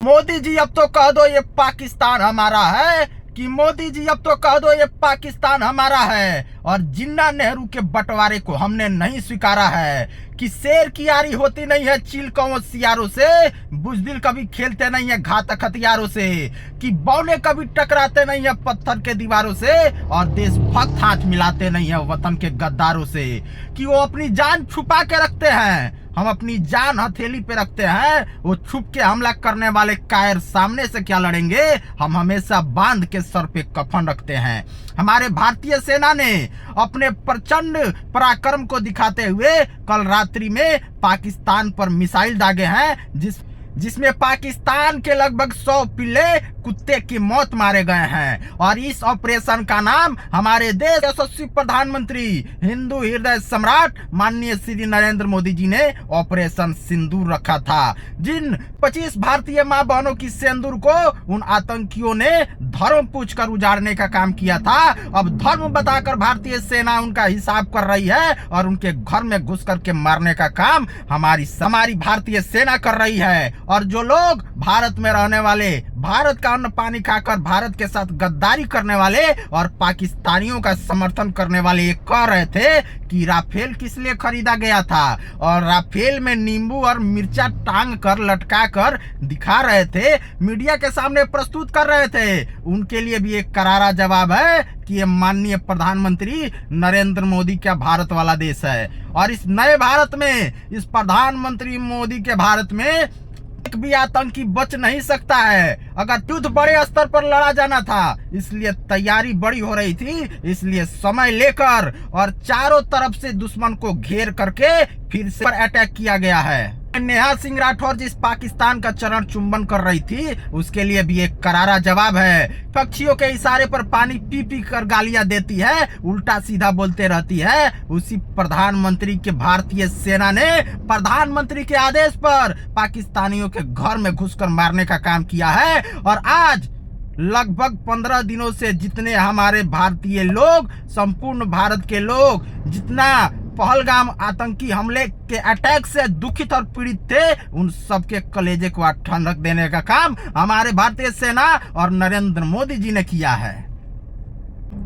मोदी जी अब तो कह दो ये पाकिस्तान हमारा है, कि मोदी जी अब तो कह दो ये पाकिस्तान हमारा है। और जिन्ना नेहरू के बंटवारे को हमने नहीं स्वीकारा है, कि शेर की यारी होती नहीं है चील कौओं सियारों से, बुजदिल कभी खेलते नहीं है घातक हथियारों से, कि बौने कभी टकराते नहीं है पत्थर के दीवारों से, और देशभक्त हाथ मिलाते नहीं है वतन के गद्दारों से, कि वो अपनी जान छुपा के रखते हैं, हम अपनी जान हथेली पे रखते हैं। वो छुप के हमला करने वाले कायर सामने से क्या लड़ेंगे, हम हमेशा बांध के सर पे कफन रखते हैं। हमारे भारतीय सेना ने अपने प्रचंड पराक्रम को दिखाते हुए कल रात्रि में पाकिस्तान पर मिसाइल दागे हैं, जिसमें पाकिस्तान के लगभग 100 पिल्ले कुत्ते की मौत मारे गए हैं। और इस ऑपरेशन का नाम हमारे देश के यशस्वी प्रधानमंत्री हिंदू हृदय सम्राट माननीय श्री नरेंद्र मोदी जी ने ऑपरेशन सिंदूर रखा था। जिन 25 भारतीय मां बहनों की सिंदूर को उन आतंकियों ने धर्म पूछकर उजाड़ने का काम किया था, अब धर्म बताकर भारतीय सेना उनका हिसाब कर रही है और उनके घर में घुस करके मारने का काम हमारी भारतीय सेना कर रही है। और जो लोग भारत में रहने वाले, भारत का अन्न पानी खाकर भारत के साथ गद्दारी करने वाले और पाकिस्तानियों का समर्थन करने वाले ये कह रहे थे कि राफेल किस लिए खरीदा गया था, और राफेल में नींबू और मिर्चा टांग कर लटका कर दिखा रहे थे, मीडिया के सामने प्रस्तुत कर रहे थे, उनके लिए भी एक करारा जवाब है कि ये माननीय प्रधानमंत्री नरेंद्र मोदी का भारत वाला देश है। और इस नए भारत में, इस प्रधानमंत्री मोदी के भारत में एक भी आतंकी बच नहीं सकता है। अगर युद्ध बड़े स्तर पर लड़ा जाना था, इसलिए तैयारी बड़ी हो रही थी, इसलिए समय लेकर और चारों तरफ से दुश्मन को घेर करके फिर से अटैक किया गया है। नेहा सिंह राठौर जिस पाकिस्तान का चरण चुंबन कर रही थी, उसके लिए भी एक करारा जवाब है। पक्षियों के इशारे पर पानी पी पी कर गालियां देती है, उल्टा सीधा बोलते रहती है, उसी प्रधानमंत्री के भारतीय सेना ने प्रधानमंत्री के आदेश पर पाकिस्तानियों के घर में घुसकर मारने का काम किया है। और आज लगभग 15 दिनों से जितने हमारे भारतीय लोग, संपूर्ण भारत के लोग जितना पहलगाम आतंकी हमले के अटैक से दुखित और पीड़ित थे, उन सबके कलेजे को ठंडक देने का काम हमारे भारतीय सेना और नरेंद्र मोदी जी ने किया है।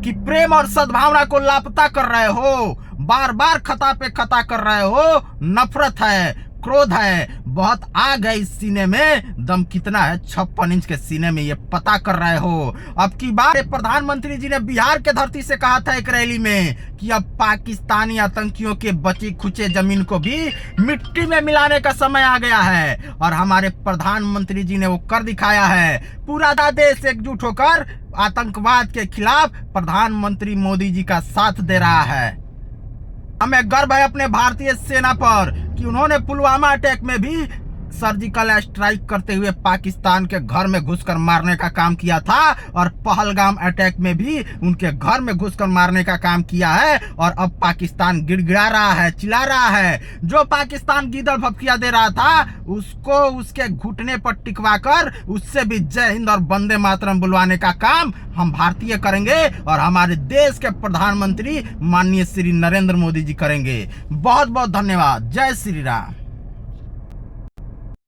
कि प्रेम और सद्भावना को लापता कर रहे हो, बार बार खता पे खता कर रहे हो, नफरत है, क्रोध है, बहुत आग है इस सीने में, दम कितना है 56 इंच के सीने में, ये पता कर रहे हो। अब की बार प्रधानमंत्री जी ने बिहार के धरती से कहा था एक रैली में कि अब पाकिस्तानी आतंकियों के बची खुचे जमीन को भी मिट्टी में मिलाने का समय आ गया है, और हमारे प्रधानमंत्री जी ने वो कर दिखाया है। पूरा देश एकजुट होकर आतंकवाद के खिलाफ प्रधानमंत्री मोदी जी का साथ दे रहा है। हमें गर्व है अपने भारतीय सेना पर कि उन्होंने पुलवामा अटैक में भी सर्जिकल स्ट्राइक करते हुए पाकिस्तान के घर में घुसकर मारने का काम किया था, और पहलगाम अटैक में भी उनके घर में घुसकर मारने का काम किया है। और अब पाकिस्तान गिड़गिड़ा रहा है, चिल्ला रहा है। जो पाकिस्तान गीदड़ भपकिया दे रहा था, उसको उसके घुटने पर टिकवा कर उससे भी जय हिंद और वंदे मातरम बुलवाने का काम हम भारतीय करेंगे, और हमारे देश के प्रधानमंत्री माननीय श्री नरेंद्र मोदी जी करेंगे। बहुत बहुत धन्यवाद। जय श्री राम।